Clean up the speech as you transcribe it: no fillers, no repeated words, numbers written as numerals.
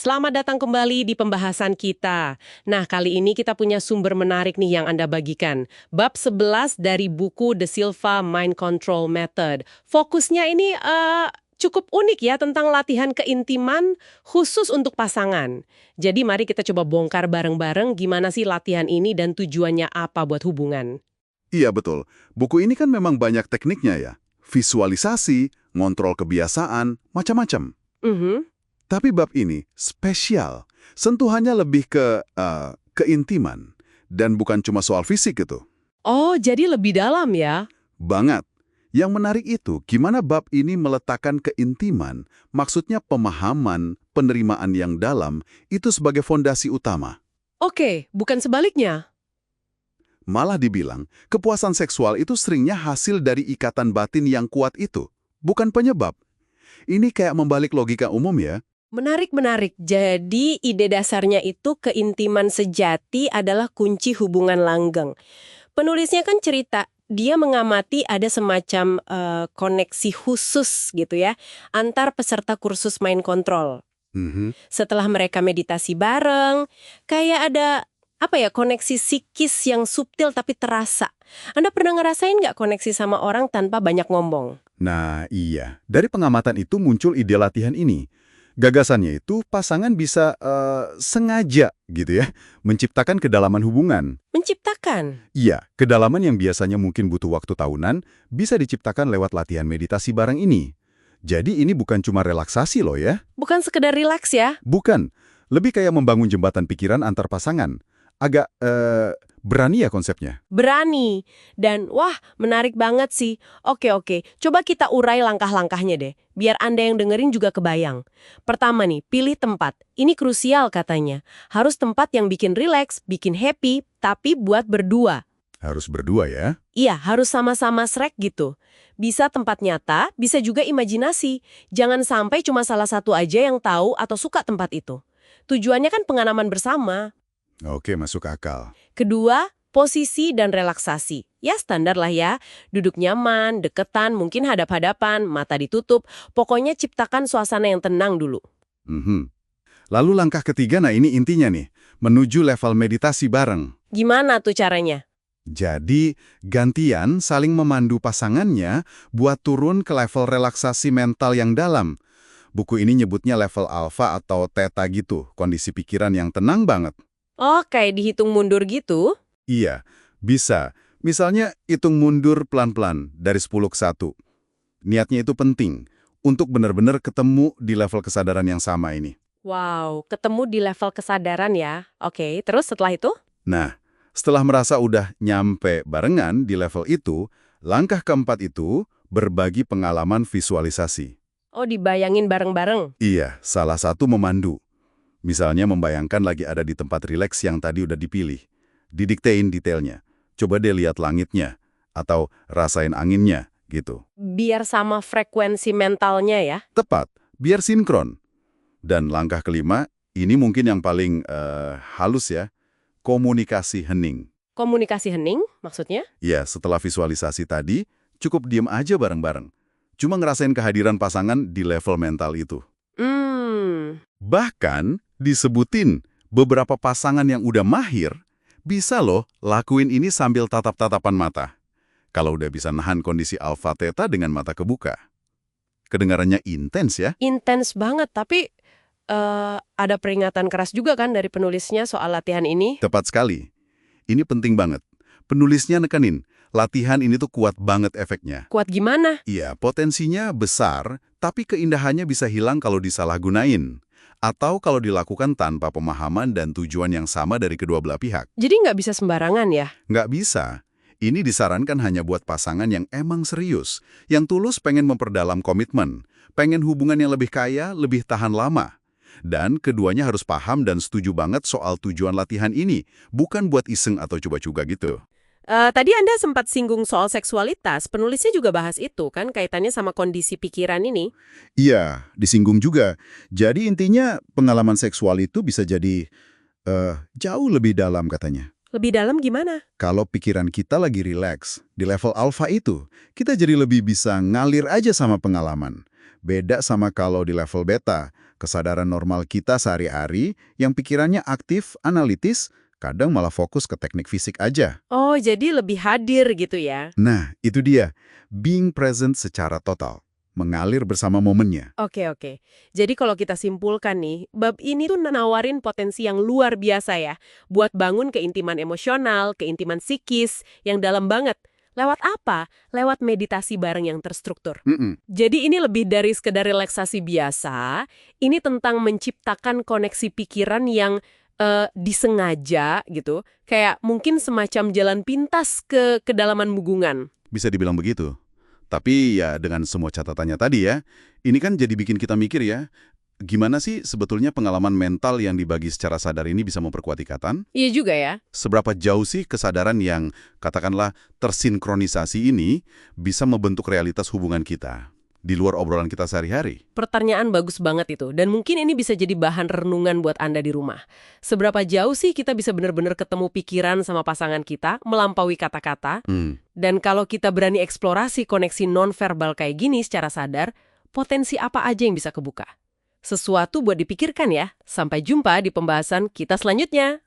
Selamat datang kembali di pembahasan kita. Nah, kali ini kita punya sumber menarik nih yang Anda bagikan. Bab 11 dari buku The Silva Mind Control Method. Fokusnya ini cukup unik ya tentang latihan keintiman khusus untuk pasangan. Jadi mari kita coba bongkar bareng-bareng gimana sih latihan ini dan tujuannya apa buat hubungan. Iya betul. Buku ini kan memang banyak tekniknya ya. Visualisasi, ngontrol kebiasaan, macam-macam. Mhm. Tapi bab ini spesial. Sentuhannya lebih ke keintiman. Dan bukan cuma soal fisik gitu. Oh, jadi lebih dalam ya? Banget. Yang menarik itu, gimana bab ini meletakkan keintiman, maksudnya pemahaman, penerimaan yang dalam, itu sebagai fondasi utama. Oke, bukan sebaliknya. Malah dibilang, kepuasan seksual itu seringnya hasil dari ikatan batin yang kuat itu, bukan penyebab. Ini kayak membalik logika umum ya. Menarik. Jadi ide dasarnya itu keintiman sejati adalah kunci hubungan langgeng. Penulisnya kan cerita, dia mengamati ada semacam koneksi khusus gitu ya, antar peserta kursus mind control. Mhm. Setelah mereka meditasi bareng, kayak ada koneksi psikis yang subtil tapi terasa. Anda pernah ngerasain nggak koneksi sama orang tanpa banyak ngomong? Nah, iya. Dari pengamatan itu muncul ide latihan ini. Gagasannya itu pasangan bisa sengaja gitu ya, menciptakan kedalaman hubungan. Menciptakan. Iya, kedalaman yang biasanya mungkin butuh waktu tahunan, bisa diciptakan lewat latihan meditasi bareng ini. Jadi ini bukan cuma relaksasi loh ya. Bukan sekedar rileks ya? Bukan. Lebih kayak membangun jembatan pikiran antar pasangan. Agak berani ya konsepnya. Berani. Dan wah, menarik banget sih. Oke, coba kita urai langkah-langkahnya deh. Biar Anda yang dengerin juga kebayang. Pertama nih, pilih tempat. Ini krusial katanya. Harus tempat yang bikin rileks, bikin happy, tapi buat berdua. Harus berdua ya. Iya, harus sama-sama srek gitu. Bisa tempat nyata, bisa juga imajinasi. Jangan sampai cuma salah satu aja yang tahu atau suka tempat itu. Tujuannya kan pengalaman bersama. Oke, masuk akal. Kedua, posisi dan relaksasi. Ya standar lah ya, duduk nyaman, deketan, mungkin hadap-hadapan, mata ditutup. Pokoknya ciptakan suasana yang tenang dulu. Mhm. Lalu langkah ketiga, nah ini intinya nih, menuju level meditasi bareng. Gimana tuh caranya? Jadi, gantian saling memandu pasangannya buat turun ke level relaksasi mental yang dalam. Buku ini nyebutnya level alfa atau theta gitu, kondisi pikiran yang tenang banget. Oh, kayak dihitung mundur gitu? Iya, bisa. Misalnya, hitung mundur pelan-pelan dari 10 ke 1. Niatnya itu penting, untuk benar-benar ketemu di level kesadaran yang sama ini. Wow, ketemu di level kesadaran ya. Oke, terus setelah itu? Nah, setelah merasa udah nyampe barengan di level itu, langkah keempat itu berbagi pengalaman visualisasi. Oh, dibayangin bareng-bareng. Iya, salah satu memandu. Misalnya membayangkan lagi ada di tempat rileks yang tadi udah dipilih. Didiktein detailnya. Coba deh lihat langitnya. Atau rasain anginnya, gitu. Biar sama frekuensi mentalnya ya. Tepat, biar sinkron. Dan langkah kelima, ini mungkin yang paling halus ya. Komunikasi hening. Komunikasi hening maksudnya? Ya, setelah visualisasi tadi, cukup diem aja bareng-bareng. Cuma ngerasain kehadiran pasangan di level mental itu. Bahkan disebutin beberapa pasangan yang udah mahir bisa loh lakuin ini sambil tatap-tatapan mata. Kalau udah bisa nahan kondisi alfa theta dengan mata kebuka. Kedengarannya intens ya? Intens banget, tapi ada peringatan keras juga kan dari penulisnya soal latihan ini? Tepat sekali. Ini penting banget. Penulisnya nekenin, latihan ini tuh kuat banget efeknya. Kuat gimana? Iya, potensinya besar, tapi keindahannya bisa hilang kalau disalahgunain. Atau kalau dilakukan tanpa pemahaman dan tujuan yang sama dari kedua belah pihak. Jadi nggak bisa sembarangan ya? Nggak bisa. Ini disarankan hanya buat pasangan yang emang serius, yang tulus pengen memperdalam komitmen, pengen hubungan yang lebih kaya, lebih tahan lama. Dan keduanya harus paham dan setuju banget soal tujuan latihan ini, bukan buat iseng atau coba-coba gitu. Tadi Anda sempat singgung soal seksualitas, penulisnya juga bahas itu kan kaitannya sama kondisi pikiran ini. Iya, disinggung juga. Jadi intinya pengalaman seksual itu bisa jadi jauh lebih dalam katanya. Lebih dalam gimana? Kalau pikiran kita lagi rileks, di level alfa itu, kita jadi lebih bisa ngalir aja sama pengalaman. Beda sama kalau di level beta, Kesadaran normal kita sehari-hari yang pikirannya aktif, analitis, kadang malah fokus ke teknik fisik aja. Oh, jadi lebih hadir gitu ya. Nah, itu dia. Being present secara total. Mengalir bersama momennya. Oke. Jadi kalau kita simpulkan nih, bab ini tuh nawarin potensi yang luar biasa ya, buat bangun keintiman emosional, keintiman psikis, yang dalam banget. Lewat apa? Lewat meditasi bareng yang terstruktur. Jadi ini lebih dari sekedar relaksasi biasa, ini tentang menciptakan koneksi pikiran yang disengaja gitu, kayak mungkin semacam jalan pintas ke kedalaman mugungan. Bisa dibilang begitu. Tapi ya dengan semua catatannya tadi ya, ini kan jadi bikin kita mikir ya, gimana sih sebetulnya pengalaman mental yang dibagi secara sadar ini bisa memperkuat ikatan? Iya juga ya. Seberapa jauh sih kesadaran yang, katakanlah, tersinkronisasi ini bisa membentuk realitas hubungan kita di luar obrolan kita sehari-hari? Pertanyaan bagus banget itu, dan mungkin ini bisa jadi bahan renungan buat Anda di rumah. Seberapa jauh sih kita bisa benar-benar ketemu pikiran sama pasangan kita, melampaui kata-kata? Dan kalau kita berani eksplorasi koneksi nonverbal kayak gini secara sadar, potensi apa aja yang bisa kebuka? Sesuatu buat dipikirkan ya. Sampai jumpa di pembahasan kita selanjutnya.